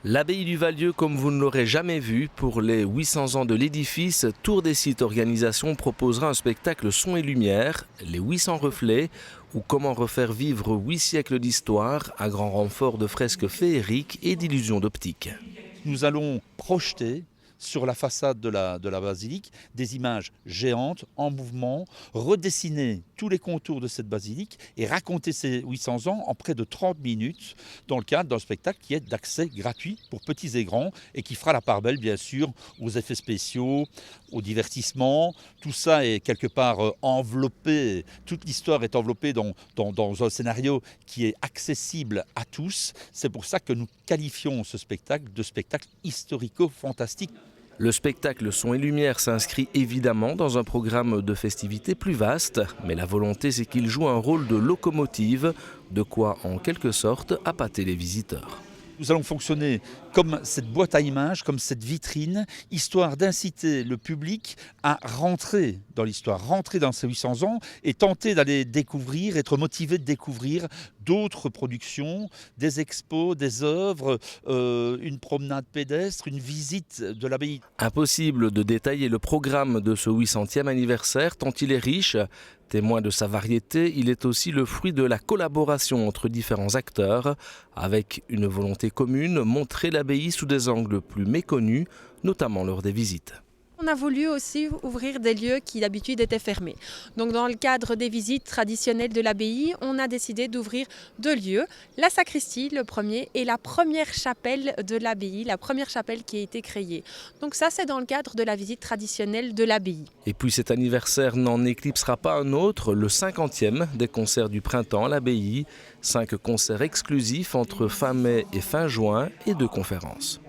L'abbaye du Val-Dieu comme vous ne l'aurez jamais vu, pour les 800 ans de l'édifice, Tour des Sites Organisation proposera un spectacle son et lumière, les 800 reflets, ou comment refaire vivre 8 siècles d'histoire à grand renfort de fresques féeriques et d'illusions d'optique. Nous allons projeter sur la façade de la basilique des images géantes en mouvement, redessiner tous les contours de cette basilique et raconter ces 800 ans en près de 30 minutes dans le cadre d'un spectacle qui est d'accès gratuit pour petits et grands et qui fera la part belle bien sûr aux effets spéciaux, au divertissement. Tout ça est quelque part enveloppé, toute l'histoire est enveloppée dans un scénario qui est accessible à tous. C'est pour ça que nous qualifions ce spectacle de spectacle historico-fantastique. Le spectacle Son et Lumière s'inscrit évidemment dans un programme de festivités plus vaste, mais la volonté c'est qu'il joue un rôle de locomotive, de quoi en quelque sorte appâter les visiteurs. Nous allons fonctionner comme cette boîte à images, comme cette vitrine, histoire d'inciter le public à rentrer dans l'histoire, rentrer dans ces 800 ans et tenter d'aller découvrir, être motivé de découvrir d'autres productions, des expos, des œuvres, une promenade pédestre, une visite de l'abbaye. Impossible de détailler le programme de ce 800e anniversaire tant il est riche. Témoin de sa variété, il est aussi le fruit de la collaboration entre différents acteurs, avec une volonté commune, montrer l'abbaye sous des angles plus méconnus, notamment lors des visites. On a voulu aussi ouvrir des lieux qui d'habitude étaient fermés. Donc dans le cadre des visites traditionnelles de l'abbaye, on a décidé d'ouvrir 2 lieux, la sacristie le premier et la première chapelle de l'abbaye, la première chapelle qui a été créée. Donc ça c'est dans le cadre de la visite traditionnelle de l'abbaye. Et puis cet anniversaire n'en éclipsera pas un autre, le 50e des concerts du printemps à l'abbaye. 5 concerts exclusifs entre fin mai et fin juin et 2 conférences.